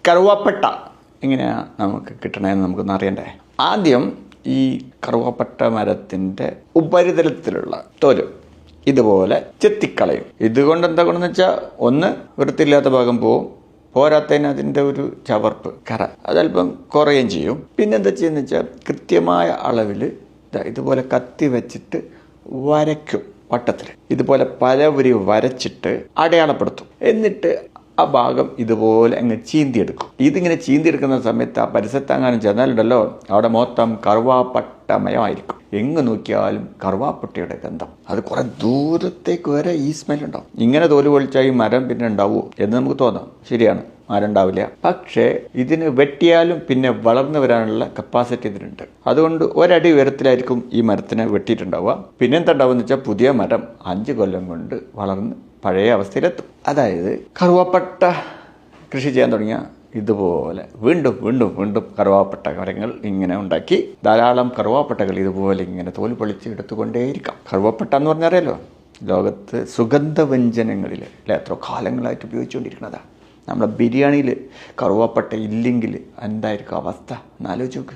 കറുവാപ്പട്ട എങ്ങനെയാണ് നമുക്ക് കിട്ടണമെന്ന് നമുക്കൊന്ന് അറിയണ്ടേ. ആദ്യം ഈ കറുവാപ്പട്ട മരത്തിൻ്റെ ഉപരിതലത്തിലുള്ള തോല് ഇതുപോലെ ചെത്തിക്കളയും. ഇതുകൊണ്ട് എന്താ ഗുണമെന്ന് വെച്ചാൽ, ഒന്ന് വൃത്തിയില്ലാത്ത ഭാഗം പോവും, പോരാത്തതിന് അതിൻ്റെ ഒരു ചവർപ്പ് കറ അതല്പം കുറയുകയും ചെയ്യും. പിന്നെന്താ ചെയ്യുന്നത് വെച്ചാൽ, കൃത്യമായ അളവിൽ ഇതുപോലെ കത്തി വെച്ചിട്ട് വരയ്ക്കും. വട്ടത്തിൽ ഇതുപോലെ പലവരി വരച്ചിട്ട് അടയാളപ്പെടുത്തും. എന്നിട്ട് ആ ഭാഗം ഇതുപോലെ അങ്ങ് ചീന്തിയെടുക്കും. ഇതിങ്ങനെ ചീന്തിയെടുക്കുന്ന സമയത്ത് ആ പരിസരത്തെങ്ങാനും ചെന്നാലുണ്ടല്ലോ, അവിടെ മൊത്തം കറുവാപ്പട്ടമയമായിരിക്കും. എങ്ങ് നോക്കിയാലും കറുവാപ്പട്ടയുടെ ഗന്ധം. അത് കുറെ ദൂരത്തേക്ക് വരെ ഈ സ്മെല്ലുണ്ടാവും. ഇങ്ങനെ തോല് പൊളിച്ചാൽ ഈ മരം പിന്നെ ഉണ്ടാവുമോ എന്ന് നമുക്ക് തോന്നാം. ശരിയാണ്, മരം ഉണ്ടാവില്ല. പക്ഷേ ഇതിന് വെട്ടിയാലും പിന്നെ വളർന്നു വരാനുള്ള കപ്പാസിറ്റി ഇതിനുണ്ട്. അതുകൊണ്ട് ഒരടി ഉയരത്തിലായിരിക്കും ഈ മരത്തിനെ വെട്ടിയിട്ടുണ്ടാവുക. പിന്നെ എന്താ ഉണ്ടാവുക വെച്ചാൽ, പുതിയ മരം 5 കൊല്ലം കൊണ്ട് വളർന്ന് പഴയ അവസ്ഥയിലെത്തും. അതായത് കറുവാപ്പട്ട കൃഷി ചെയ്യാൻ തുടങ്ങിയ ഇതുപോലെ വീണ്ടും വീണ്ടും വീണ്ടും കറുവാപ്പട്ട മരങ്ങൾ ഇങ്ങനെ ഉണ്ടാക്കി ധാരാളം കറുവാപ്പട്ടകൾ ഇതുപോലെ ഇങ്ങനെ തോൽ പൊളിച്ച് എടുത്തുകൊണ്ടേയിരിക്കാം. കറുവാപ്പട്ട എന്ന് പറഞ്ഞറിയാലോ, ലോകത്ത് സുഗന്ധവ്യഞ്ജനങ്ങളിൽ എത്ര കാലങ്ങളായിട്ട് ഉപയോഗിച്ചുകൊണ്ടിരിക്കുന്നതാണ്. നമ്മളെ ബിരിയാണിയിൽ കറുവാപ്പട്ട ഇല്ലെങ്കിൽ എന്തായിരിക്കും അവസ്ഥ എന്നാലോചിച്ച് നോക്ക്.